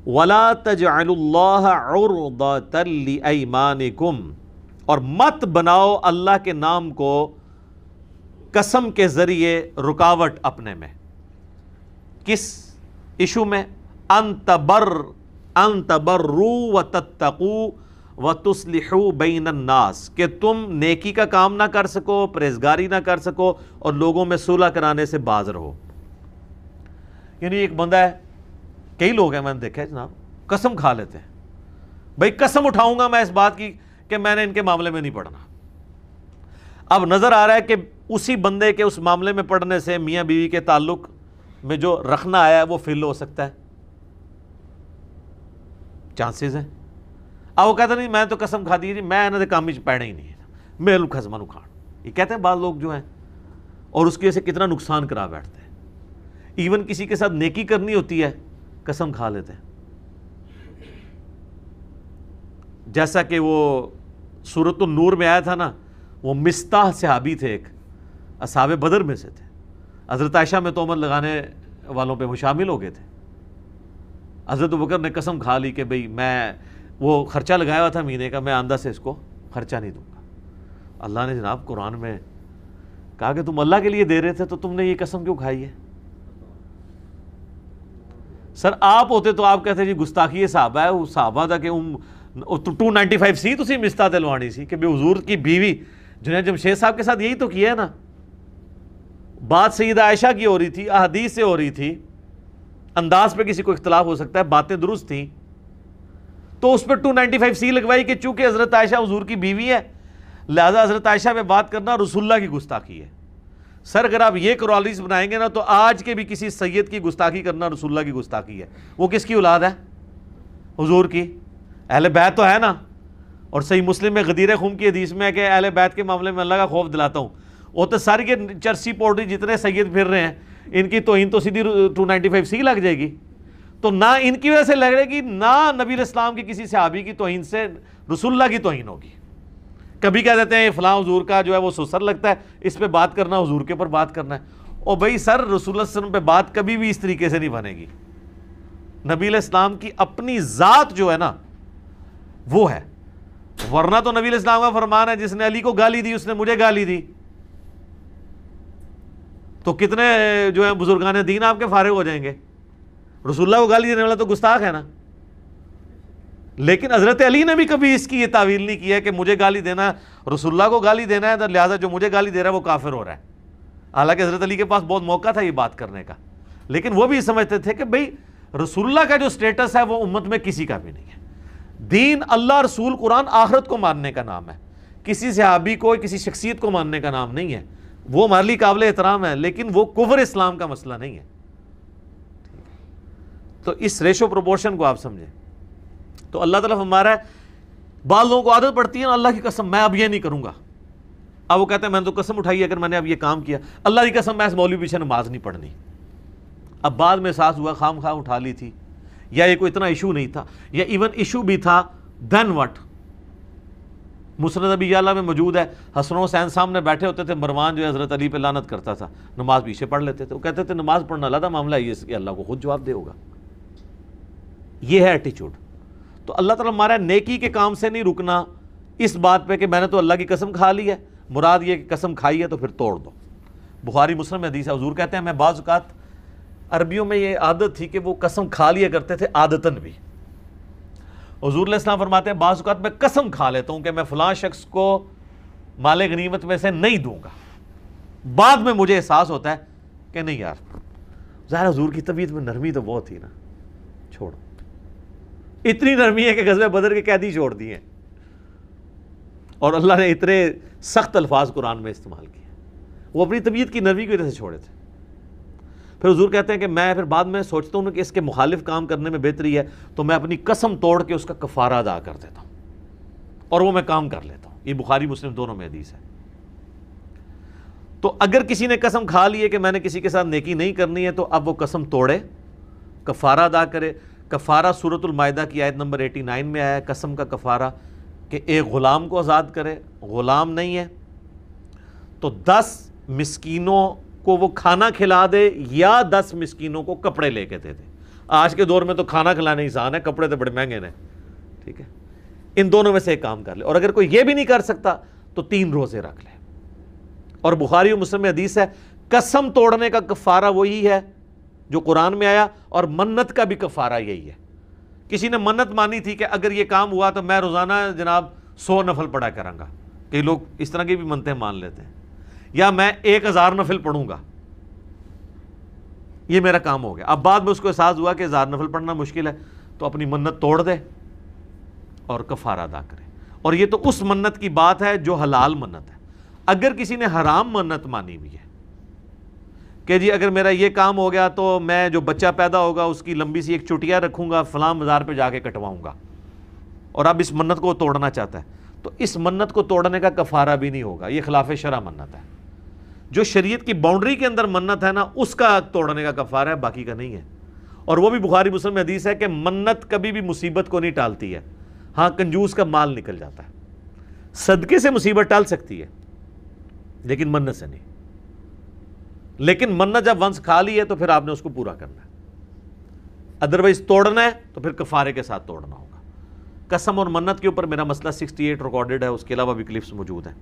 وَلَا تَجْعَلُوا اللَّهَ عُرْضَةً لِأَيْمَانِكُمْ، اور مت بناؤ اللہ کے نام کو قسم کے ذریعے رکاوٹ اپنے میں۔ کس ایشو میں؟ ان تبروا وتتقوا وتصلحوا بین الناس، کہ تم نیکی کا کام نہ کر سکو، پرہیزگاری نہ کر سکو، اور لوگوں میں صلح کرانے سے باز رہو۔ یعنی ایک بندہ ہے، کئی لوگ ہیں میں نے دیکھا ہے جناب، قسم کھا لیتے ہیں، بھائی قسم اٹھاؤں گا میں اس بات کی کہ میں نے ان کے معاملے میں نہیں پڑھنا۔ اب نظر آ رہا ہے کہ اسی بندے کے اس معاملے میں پڑھنے سے میاں بیوی کے تعلق میں جو رکھنا آیا ہے وہ فیل ہو سکتا ہے، چانسز ہیں۔ اب وہ کہتے نہیں میں تو قسم کھا دی جی میں انہوں نے کام پڑھنا ہی نہیں ہے، میرے خزمہ نو کھان، یہ کہتے ہیں بعض لوگ جو ہیں، اور اس کی وجہ سے کتنا نقصان کرا بیٹھتے ہیں۔ ایون کسی کے ساتھ نیکی کرنی ہوتی ہے قسم کھا لیتے ہیں، جیسا کہ وہ سورۃ النور میں آیا تھا نا، وہ مستاح صحابی تھے، ایک اصحاب بدر میں سے تھے، حضرت عائشہ میں تہمت لگانے والوں پہ وہ شامل ہو گئے تھے۔ حضرت ابوبکر نے قسم کھا لی کہ بھئی میں وہ خرچہ لگایا ہوا تھا مہینے کا، میں آندہ سے اس کو خرچہ نہیں دوں گا۔ اللہ نے جناب قرآن میں کہا کہ تم اللہ کے لیے دے رہے تھے تو تم نے یہ قسم کیوں کھائی ہے؟ سر آپ ہوتے تو آپ کہتے جی گستاخی صحابہ ہے، وہ صحابہ تھا کہ 295 سی تسی مستا دلوانی سی کہ بے حضور کی بیوی جنید جمشید صاحب کے ساتھ یہی تو کیا ہے نا۔ بات سیدہ عائشہ کی ہو رہی تھی، احادیث سے ہو رہی تھی، انداز پہ کسی کو اختلاف ہو سکتا ہے، باتیں درست تھیں، تو اس پہ 295 سی لگوائی کہ چونکہ حضرت عائشہ حضور کی بیوی ہے لہذا حضرت عائشہ پہ بات کرنا رسول اللہ کی گستاخی ہے۔ سر اگر آپ یہ کرالس بنائیں گے نا تو آج کے بھی کسی سید کی گستاخی کرنا رسول اللہ کی گستاخی ہے۔ وہ کس کی اولاد ہے؟ حضور کی، اہل بیت تو ہے نا۔ اور صحیح مسلم میں غدیر خون کی حدیث میں ہے کہ اہل بیت کے معاملے میں اللہ کا خوف دلاتا ہوں۔ وہ تو ساری کے چرسی پوٹری جتنے سید پھر رہے ہیں ان کی توہین تو سیدھی 295 سی لگ جائے گی، تو نہ ان کی وجہ سے لگے گی، نہ نبی علیہ السلام کی کسی صحابی کی توہین سے رسول اللہ کی توہین ہوگی۔ کبھی کہہ دیتے ہیں فلاں حضور کا جو ہے وہ سسر لگتا ہے، اس پہ بات کرنا حضور کے اوپر بات کرنا ہے۔ اور بھائی سر رسول اللہ صلی اللہ علیہ وسلم پہ بات کبھی بھی اس طریقے سے نہیں بنے گی۔ نبی علیہ السلام کی اپنی ذات جو ہے نا وہ ہے، ورنہ تو نبی علیہ السلام کا فرمان ہے جس نے علی کو گالی دی اس نے مجھے گالی دی، تو کتنے جو ہیں بزرگان دین آپ کے فارغ ہو جائیں گے۔ رسول اللہ کو گالی دینے والا تو گستاخ ہے نا۔ لیکن حضرت علی نے بھی کبھی اس کی یہ تعویل نہیں کی ہے کہ مجھے گالی دینا، رسول اللہ کو گالی دینا ہے تو لہٰذا جو مجھے گالی دے رہا ہے وہ کافر ہو رہا ہے۔ حالانکہ حضرت علی کے پاس بہت موقع تھا یہ بات کرنے کا، لیکن وہ بھی سمجھتے تھے کہ بھئی رسول اللہ کا جو سٹیٹس ہے وہ امت میں کسی کا بھی نہیں ہے۔ دین اللہ، رسول، قرآن، آخرت کو ماننے کا نام ہے، کسی صحابی کو کسی شخصیت کو ماننے کا نام نہیں ہے۔ وہ ہمارے لیے قابل احترام ہے لیکن وہ کفر اسلام کا مسئلہ نہیں ہے۔ تو اس ریشو پروپورشن کو آپ سمجھیں۔ تو اللہ تعالیٰ ہمارا ہے، بعض لوگوں کو عادت پڑتی ہے نا اللہ کی قسم میں اب یہ نہیں کروں گا، اب وہ کہتے ہیں میں نے تو قسم اٹھائی ہے اگر میں نے اب یہ کام کیا، اللہ کی قسم میں اس مولوی پیچھے نماز نہیں پڑھنی۔ اب بعد میں احساس ہوا خام خواہ اٹھا لی تھی، یا یہ کوئی اتنا ایشو نہیں تھا، یا ایون ایشو بھی تھا، دین وٹ؟ مسند ابی یعلا میں موجود ہے، حسن و حسین سامنے بیٹھے ہوتے تھے، مروان جو ہے حضرت علی پہ لعنت کرتا تھا، نماز پیچھے پڑھ لیتے تھے، وہ کہتے تھے نماز پڑھنا علیحدہ معاملہ ہے، یہ اللہ کو خود جواب دے ہوگا۔ یہ ہے ایٹیچیوڈ۔ تو اللہ تعالیٰ ہمارا نیکی کے کام سے نہیں رکنا اس بات پہ کہ میں نے تو اللہ کی قسم کھا لی ہے، مراد یہ کہ قسم کھائی ہے تو پھر توڑ دو۔ بخاری مسلم میں حدیث ہے، حضور کہتے ہیں میں بعض اوقات عربیوں میں یہ عادت تھی کہ وہ قسم کھا لیا کرتے تھے عادتاً بھی۔ حضور علیہ السلام فرماتے ہیں بعض اوقات میں قسم کھا لیتا ہوں کہ میں فلاں شخص کو مال غنیمت میں سے نہیں دوں گا، بعد میں مجھے احساس ہوتا ہے کہ نہیں یار ظاہر حضور کی طبیعت میں نرمی تو بہت تھی نا، چھوڑو۔ اتنی نرمی ہے کہ غزوہ بدر کے قیدی چھوڑ دیے، اور اللہ نے اتنے سخت الفاظ قرآن میں استعمال کیے، وہ اپنی طبیعت کی نرمی کی وجہ سے چھوڑے تھے۔ پھر حضور کہتے ہیں کہ میں پھر بعد میں سوچتا ہوں کہ اس کے مخالف کام کرنے میں بہتری ہے تو میں اپنی قسم توڑ کے اس کا کفارہ ادا کر دیتا ہوں اور وہ میں کام کر لیتا ہوں۔ یہ بخاری مسلم دونوں میں حدیث ہے۔ تو اگر کسی نے قسم کھا لی ہے کہ میں نے کسی کے ساتھ نیکی نہیں کرنی ہے تو اب وہ قسم توڑے، کفارہ ادا کرے۔ کفارہ سورۃ المائدہ کی آیت نمبر 89 میں آیا ہے، قسم کا کفارہ کہ ایک غلام کو آزاد کرے، غلام نہیں ہے تو 10 مسکینوں کو وہ کھانا کھلا دے یا 10 مسکینوں کو کپڑے لے کے دے دے۔ آج کے دور میں تو کھانا کھلانا آسان ہے، کپڑے تو بڑے مہنگے ہیں، ٹھیک ہے؟ ان دونوں میں سے ایک کام کر لے، اور اگر کوئی یہ بھی نہیں کر سکتا تو 3 روزے رکھ لے۔ اور بخاری و مسلم میں حدیث ہے، قسم توڑنے کا کفارہ وہی ہے جو قرآن میں آیا، اور منت کا بھی کفارہ یہی ہے۔ کسی نے منت مانی تھی کہ اگر یہ کام ہوا تو میں روزانہ جناب 100 نفل پڑھا کروں گا، کئی لوگ اس طرح کی بھی منتیں مان لیتے ہیں، یا میں 1000 نفل پڑھوں گا، یہ میرا کام ہو گیا۔ اب بعد میں اس کو احساس ہوا کہ 1000 نفل پڑھنا مشکل ہے، تو اپنی منت توڑ دے اور کفارہ ادا کرے۔ اور یہ تو اس منت کی بات ہے جو حلال منت ہے۔ اگر کسی نے حرام منت مانی ہوئی ہے کہ جی اگر میرا یہ کام ہو گیا تو میں جو بچہ پیدا ہوگا اس کی لمبی سی ایک چٹیا رکھوں گا، فلاں مزار پہ جا کے کٹواؤں گا، اور اب اس منت کو توڑنا چاہتا ہے، تو اس منت کو توڑنے کا کفارہ بھی نہیں ہوگا، یہ خلاف شرع منت ہے۔ جو شریعت کی باؤنڈری کے اندر منت ہے نا، اس کا توڑنے کا کفارہ ہے، باقی کا نہیں ہے۔ اور وہ بھی بخاری مسلم میں حدیث ہے کہ منت کبھی بھی مصیبت کو نہیں ٹالتی ہے، ہاں کنجوس کا مال نکل جاتا ہے۔ صدقے سے مصیبت ٹال سکتی ہے لیکن منت سے نہیں۔ لیکن منت جب ونس کھا لی ہے تو پھر آپ نے اس کو پورا کرنا ہے، ادروائز توڑنا ہے تو پھر کفارے کے ساتھ توڑنا ہوگا۔ قسم اور منت کے اوپر میرا مسئلہ 68 ریکارڈڈ ہے، اس کے علاوہ بھی کلپس موجود ہیں۔